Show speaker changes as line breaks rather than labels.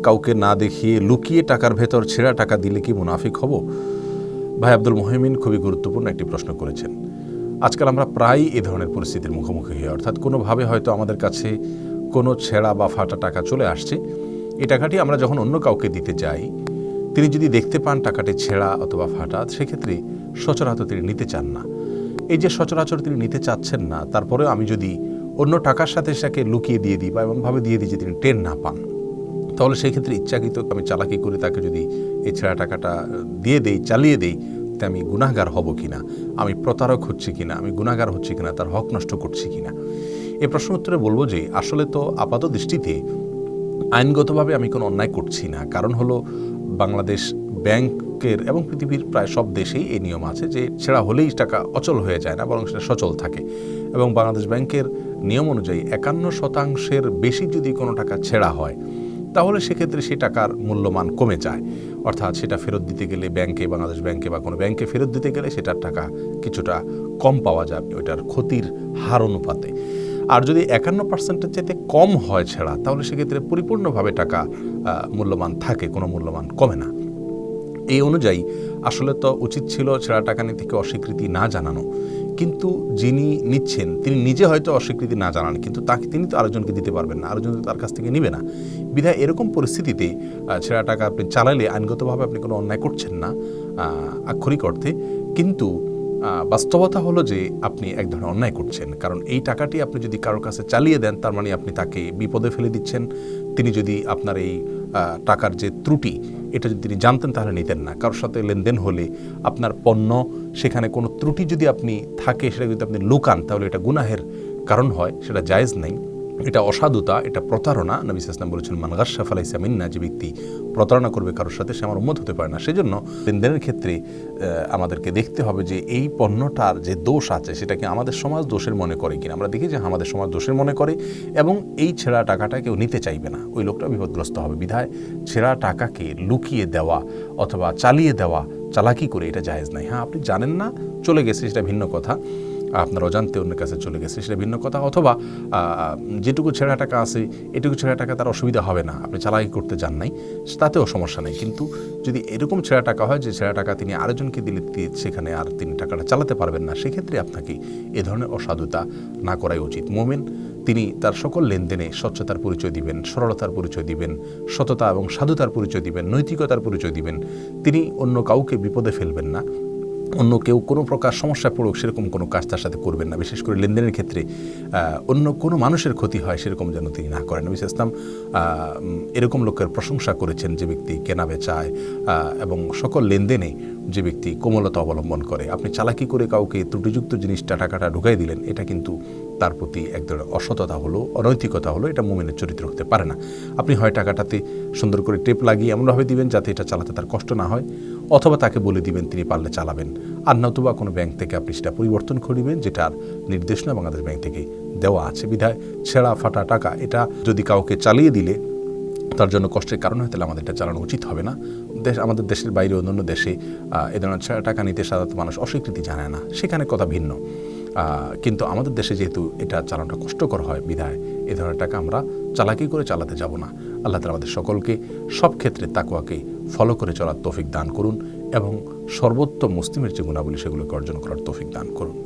কাউকে না দেখিয়ে লুকিয়ে টাকার ভেতর ছেঁড়া টাকা দিলে কি মুনাফিক হব? ভাই আব্দুল মুহিমিন খুবই গুরুত্বপূর্ণ একটি প্রশ্ন করেছেন। আজকাল আমরা প্রায় এ ধরনের পরিস্থিতির মুখোমুখি হই, অর্থাৎ কোনোভাবে হয়তো আমাদের কাছে কোনো ছেঁড়া বা ফাটা টাকা চলে আসছে। এই টাকাটি আমরা যখন অন্য কাউকে দিতে যাই, তিনি যদি দেখতে পান টাকাটি ছেঁড়া অথবা ফাটা, সেক্ষেত্রে সচরাচর তিনি নিতে চান না। এই যে সচরাচর তিনি নিতে চাচ্ছেন না, তারপরেও আমি যদি অন্য টাকার সাথে সেটাকে লুকিয়ে দিয়ে দিই বা এমনভাবে দিয়ে দিই যে তিনি টের না পান, তাহলে সেই ক্ষেত্রে ইচ্ছাকৃত আমি চালাকি করে তাকে যদি এই ছেঁড়া টাকাটা দিয়ে দেই, চালিয়ে দেই, তে আমি গুনাহগার হব কিনা, আমি প্রতারক হচ্ছি কিনা, আমি গুনাহগার হচ্ছি কিনা, তার হক নষ্ট করছি কিনা। এই প্রশ্ন উত্তরে বলবো যে আসলে তো আপাত দৃষ্টিতে আইনগতভাবে আমি কোনো অন্যায় করছি না। কারণ হলো বাংলাদেশ ব্যাংকের এবং পৃথিবীর প্রায় সব দেশেই এই নিয়ম আছে যে ছেঁড়া হলেই টাকা অচল হয়ে যায় না, বরং সেটা সচল থাকে। এবং বাংলাদেশ ব্যাংকের নিয়ম অনুযায়ী 51% বেশি যদি কোনো টাকা ছেঁড়া হয়, তাহলে সেক্ষেত্রে সেই টাকার মূল্যমান কমে যায়। অর্থাৎ সেটা ফেরত দিতে গেলে ব্যাংকে, বাংলাদেশ ব্যাংকে বা কোনো ব্যাংকে ফেরত দিতে গেলে সেটার টাকা কিছুটা কম পাওয়া যাবে ওইটার ক্ষতির হার অনুপাতে। আর যদি 51%-এর চাইতে কম হয় ছেঁড়া, তাহলে সেক্ষেত্রে পরিপূর্ণভাবে টাকা মূল্যমান থাকে, কোনো মূল্যমান কমে না। এই অনুযায়ী আসলে তো উচিত ছিল ছেঁড়া টাকা নিতে অস্বীকৃতি না জানানো, কিন্তু যিনি নিচ্ছেন তিনি নিজে হয়তো অস্বীকৃতি না জানান, কিন্তু তিনি তো আরেকজনকে দিতে পারবেন না, আরেকজন তার কাছ থেকে নিবে না। বিধায় এরকম পরিস্থিতিতে ছেঁড়া টাকা আপনি চালাইলে আইনগতভাবে আপনি কোনো অন্যায় করছেন না আক্ষরিক অর্থে, কিন্তু বাস্তবতা হলো যে আপনি এক ধরনের অন্যায় করছেন। কারণ এই টাকাটি আপনি যদি কারোর কাছে চালিয়ে দেন, তার মানে আপনি তাকে বিপদে ফেলে দিচ্ছেন। তিনি যদি আপনার এই টাকার যে ত্রুটি, এটা যদি তিনি জানতেন তাহলে নিতেন না। কারোর সাথে লেনদেন হলে আপনার পণ্য, সেখানে কোনো ত্রুটি যদি আপনি থাকে, সেটা যদি আপনি লুকান, তাহলে এটা গুনাহের কারণ হয়, সেটা জায়েজ নেই, এটা অসাধুতা, এটা প্রতারণা। নবী সাল্লাল্লাহু আলাইহি ওয়াসাল্লাম বলেছেন, মান গাশশা ফালাইসা মিন্না, যে ব্যক্তি প্রতারণা করবে কারোর সাথে, সে আমার উম্মত হতে পারে না। সেজন্য লেনদেনের ক্ষেত্রে আমাদেরকে দেখতে হবে যে এই পণ্যটার যে দোষ আছে সেটাকে আমাদের সমাজ দোষের মনে করে কিনা। আমরা দেখি যে আমাদের সমাজ দোষের মনে করে এবং এই ছেঁড়া টাকাটা কেউ নিতে চাইবে না, ওই লোকটা বিপদগ্রস্ত হবে। বিধায় ছেঁড়া টাকাকে লুকিয়ে দেওয়া অথবা চালিয়ে দেওয়া, চালাকি করে, এটা জায়েজ নাই। হ্যাঁ, আপনি জানেন না, চলে গেছে, সেটা ভিন্ন কথা। আপনার অজান্তে অন্যের কাছে চলে গেছে, সেটা ভিন্ন কথা। অথবা যেটুকু ছেঁড়া টাকা আছে, এটুকু ছেঁড়া টাকা তার অসুবিধা হবে না, আপনি চালাকি করতে যান নাই, তাতেও সমস্যা নেই। কিন্তু যদি এরকম ছেঁড়া টাকা হয় যে ছেঁড়া টাকা তিনি আরেকজনকে দিলে সেখানে আর তিনি টাকাটা চালাতে পারবেন না, সেক্ষেত্রে আপনাকে এ ধরনের অসাধুতা না করাই উচিত। মুমিন তিনি তার সকল লেনদেনে স্বচ্ছতার পরিচয় দিবেন, সরলতার পরিচয় দিবেন, সততা এবং সাধুতার পরিচয় দিবেন, নৈতিকতার পরিচয় দিবেন। তিনি অন্য কাউকে বিপদে ফেলবেন না, অন্য কেউ কোনো প্রকার সমস্যায় পড়ুক সেরকম কোনো কাজ তার সাথে করবেন না। বিশেষ করে লেনদেনের ক্ষেত্রে অন্য কোনো মানুষের ক্ষতি হয় সেরকম যেন তিনি না করেন। নবী সাল্লাল্লাহু আলাইহি ওয়াসাল্লাম এরকম লোকের প্রশংসা করেছেন যে ব্যক্তি কেনা বেচায় এবং সকল লেনদেনে যে ব্যক্তি কোমলতা অবলম্বন করে। আপনি চালাকি করে কাউকে ত্রুটিযুক্ত জিনিসটা, টাকাটা ঢুকাই দিলেন, এটা কিন্তু তার প্রতি এক ধরনের অসততা হলো, অনৈতিকতা হলো, এটা মুমিনের চরিত্র হতে পারে না। আপনি হয় টাকাটাতে সুন্দর করে টেপ লাগিয়ে এমনভাবে দিবেন যাতে এটা চালাতে তার কষ্ট না হয়, অথবা তাকে বলে দিবেন তিনি পারলে চালাবেন, আর নতুবা কোনো ব্যাংক থেকে আপনি সেটা পরিবর্তন করে দিবেন, যেটার নির্দেশনা বাংলাদেশ ব্যাংক থেকে দেওয়া আছে। বিধায় ছেঁড়া ফাটা টাকা এটা যদি কাউকে চালিয়ে দিলে তার জন্য কষ্টের কারণ হয়, তাহলে আমাদের এটা চালানো উচিত হবে না। আমাদের দেশের বাইরে অন্যান্য দেশে এ ধরনের ছেঁড়া টাকা নিতে সাধারণত মানুষ অস্বীকৃতি জানায় না, সেখানে কথা ভিন্ন। কিন্তু আমাদের দেশে যেহেতু এটা চালানোটা কষ্টকর হয়, বিধায় এ ধরনের টাকা আমরা চালাকি করে চালাতে যাব না। আল্লাহ তাআলা আমাদের সকলকে সব ক্ষেত্রে তাকওয়াকে ফলো করে চলার তৌফিক দান করুন এবং সর্বোত্তম মুসলিমের যে গুণাবলী সেগুলোকে অর্জন করার তৌফিক দান করুন।